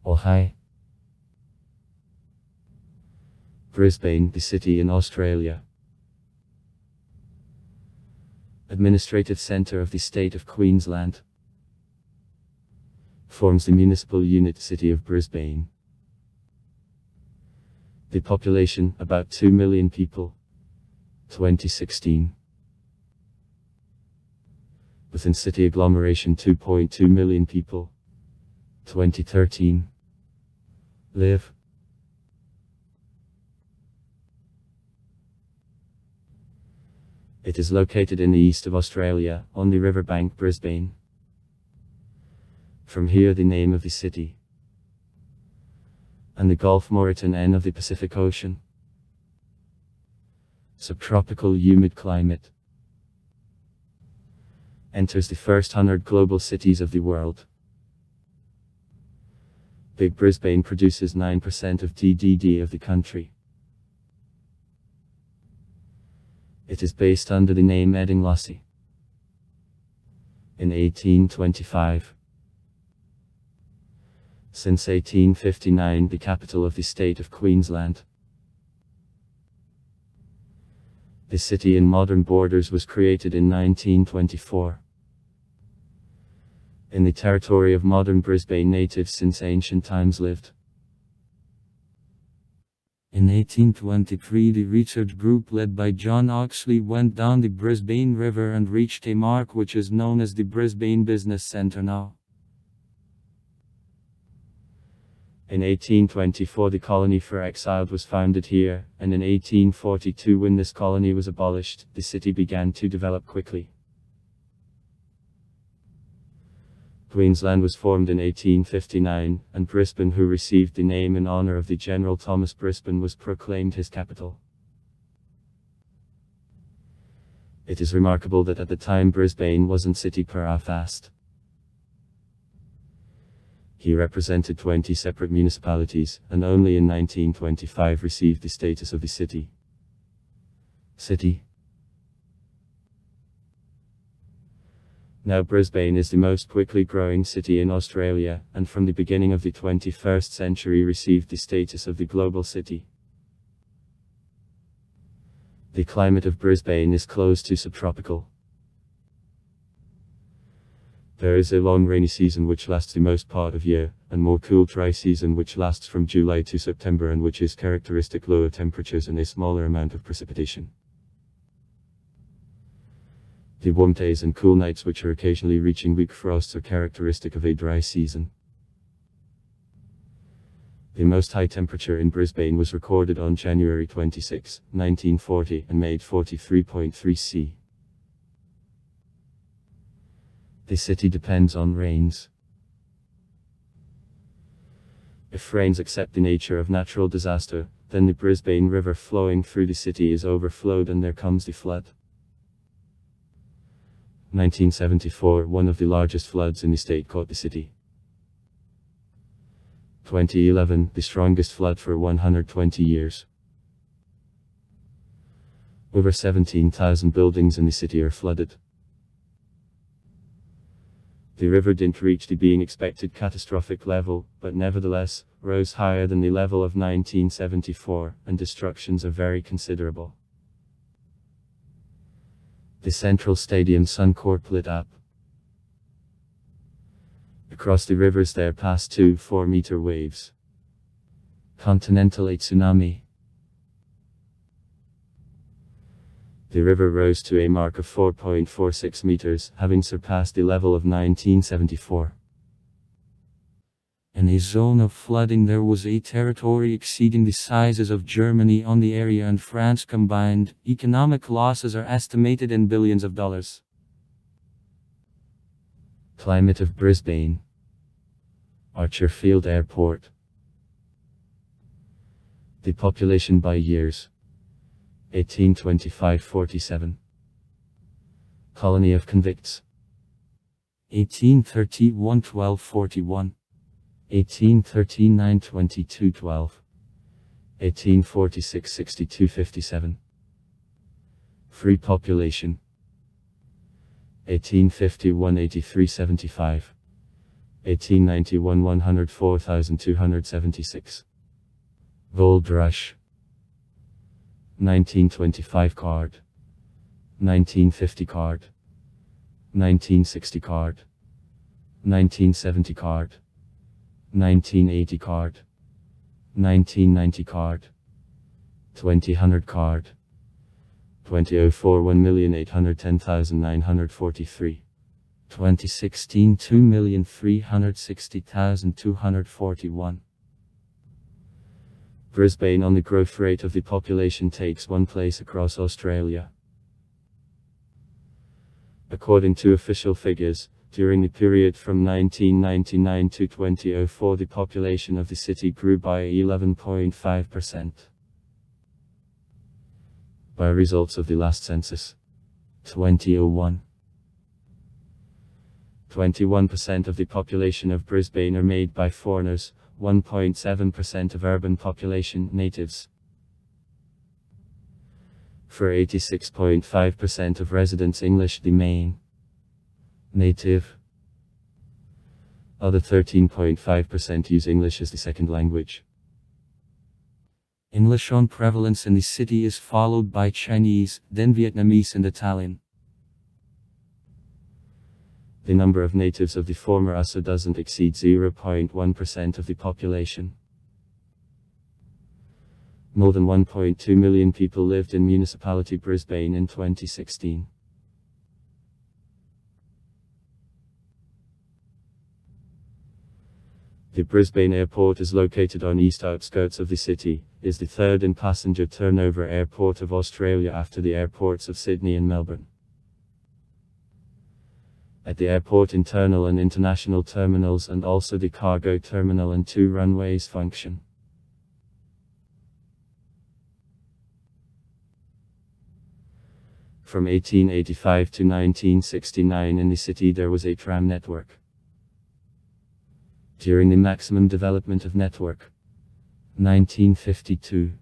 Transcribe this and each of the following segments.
Oh hi. Brisbane, the city in Australia. Administrative centre of the state of Queensland. Forms the municipal unit city of Brisbane. The population, about 2 million people. 2016. Within city agglomeration 2.2 million people. 2013. Live. It is located in the east of Australia, on the riverbank Brisbane. From here the name of the city. And the Gulf Moreton end of the Pacific Ocean. Subtropical humid climate. Enters the first 100 global cities of the world. Big Brisbane produces 9% of GDP of the country. It is based under the name Eddinglossy. In 1825. Since 1859 the capital of the state of Queensland. The city in modern borders was created in 1924. In the territory of modern Brisbane natives since ancient times lived. In 1823 the research group led by John Oxley went down the Brisbane River and reached a mark which is known as the Brisbane Business Centre now. In 1824 the colony for exiled was founded here, and in 1842 when this colony was abolished, the city began to develop quickly. Queensland was formed in 1859, and Brisbane, who received the name in honour of the General Thomas Brisbane, was proclaimed his capital. It is remarkable that at the time Brisbane wasn't city per fast. He represented 20 separate municipalities, and only in 1925 received the status of the city. Now Brisbane is the most quickly growing city in Australia, and from the beginning of the 21st century received the status of the global city. The climate of Brisbane is close to subtropical. There is a long rainy season which lasts the most part of year, and more cool dry season which lasts from July to September and which is characteristic lower temperatures and a smaller amount of precipitation. The warm days and cool nights which are occasionally reaching weak frosts are characteristic of a dry season. The most high temperature in Brisbane was recorded on January 26, 1940 and made 43.3 C. The city depends on rains. If rains accept the nature of natural disaster, then the Brisbane River flowing through the city is overflowed and there comes the flood. 1974, one of the largest floods in the state caught the city. 2011, the strongest flood for 120 years. Over 17,000 buildings in the city are flooded. The river didn't reach the being expected catastrophic level, but nevertheless, rose higher than the level of 1974, and destructions are very considerable. The Central Stadium Suncorp lit up. Across the rivers there passed 2 4-meter waves. Continental a tsunami. The river rose to a mark of 4.46 meters, having surpassed the level of 1974. In a zone of flooding there was a territory exceeding the sizes of Germany on the area and France combined. Economic losses are estimated in billions of dollars. Climate of Brisbane. Archerfield Airport. The population by years. 1825-47. Colony of convicts. 1831-1241. 1839-2212. 1846-6257. Free population. 1851-8375. 1891 104,276. Gold Rush. 1925 card. 1950 card. 1960 card. 1970 card. 1980 card. 1990 card. 2000 card. 2004 1,810,943. 2016 2,360,241. Brisbane on the growth rate of the population takes one place across Australia. According to official figures, during the period from 1999 to 2004 the population of the city grew by 11.5%. By results of the last census, 2001. 21% of the population of Brisbane are made by foreigners, 1.7% of urban population natives. For 86.5% of residents English the main native. Other 13.5% use English as the second language. English on prevalence in the city is followed by Chinese, then Vietnamese and Italian. The number of natives of the former USA doesn't exceed 0.1% of the population. More than 1.2 million people lived in municipality Brisbane in 2016. The Brisbane Airport is located on east outskirts of the city, is the third in passenger turnover airport of Australia after the airports of Sydney and Melbourne. At the airport internal and international terminals and also the cargo terminal and 2 runways function. From 1885 to 1969 in the city there was a tram network. During the maximum development of network, 1952,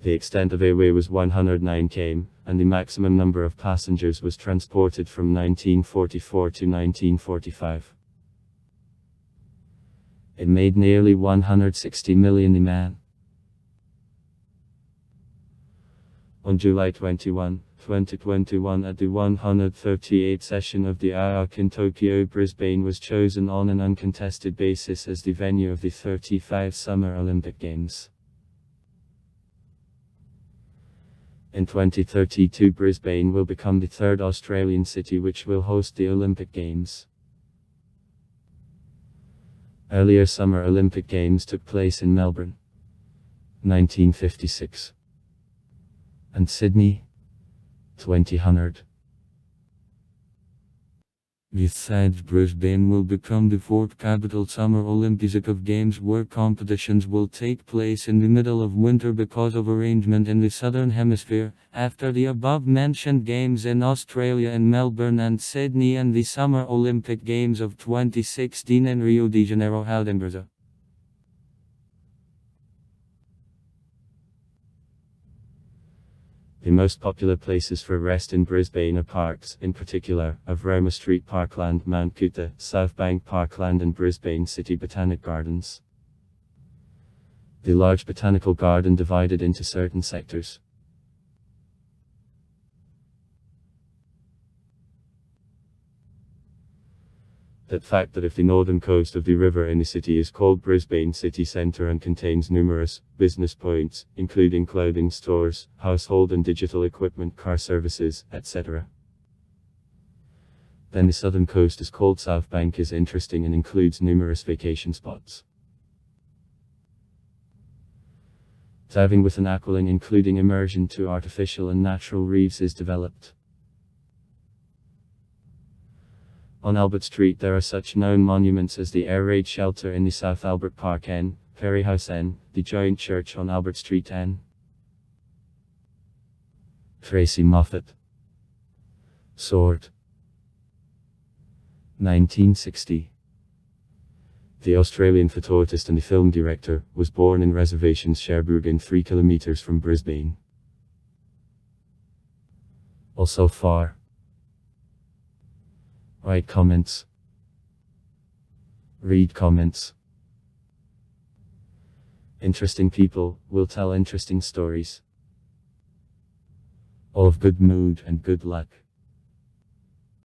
the extent of airway was 109 km, and the maximum number of passengers was transported from 1944 to 1945. It made nearly 160 million a man. On July 21, 2021 at the 138th session of the IOC in Tokyo, Brisbane was chosen on an uncontested basis as the venue of the 35 Summer Olympic Games. In 2032 Brisbane will become the third Australian city which will host the Olympic Games. Earlier Summer Olympic Games took place in Melbourne, 1956, and Sydney, 2000. Besides, Brisbane will become the fourth capital Summer Olympic of Games where competitions will take place in the middle of winter because of arrangement in the Southern Hemisphere, after the above-mentioned Games in Australia in Melbourne and Sydney and the Summer Olympic Games of 2016 in Rio de Janeiro held in Brazil. The most popular places for rest in Brisbane are parks, in particular, Avroma Street Parkland, Mount Coot-tha, South Bank Parkland and Brisbane City Botanic Gardens. The large botanical garden divided into certain sectors. The fact that if the northern coast of the river in the city is called Brisbane City Centre and contains numerous business points, including clothing stores, household and digital equipment, car services, etc. Then the southern coast is called South Bank is interesting and includes numerous vacation spots. Diving with an aqualing including immersion to artificial and natural reefs is developed. On Albert Street there are such known monuments as the Air Raid Shelter in the South Albert Park N, Perry House N, the Giant Church on Albert Street N. Tracy Moffat. Sword. 1960. The Australian photoartist and the film director, was born in Reservations Cherbourg 3 kilometers from Brisbane. Also far. Write comments. Read comments. Interesting people will tell interesting stories. All of good mood and good luck.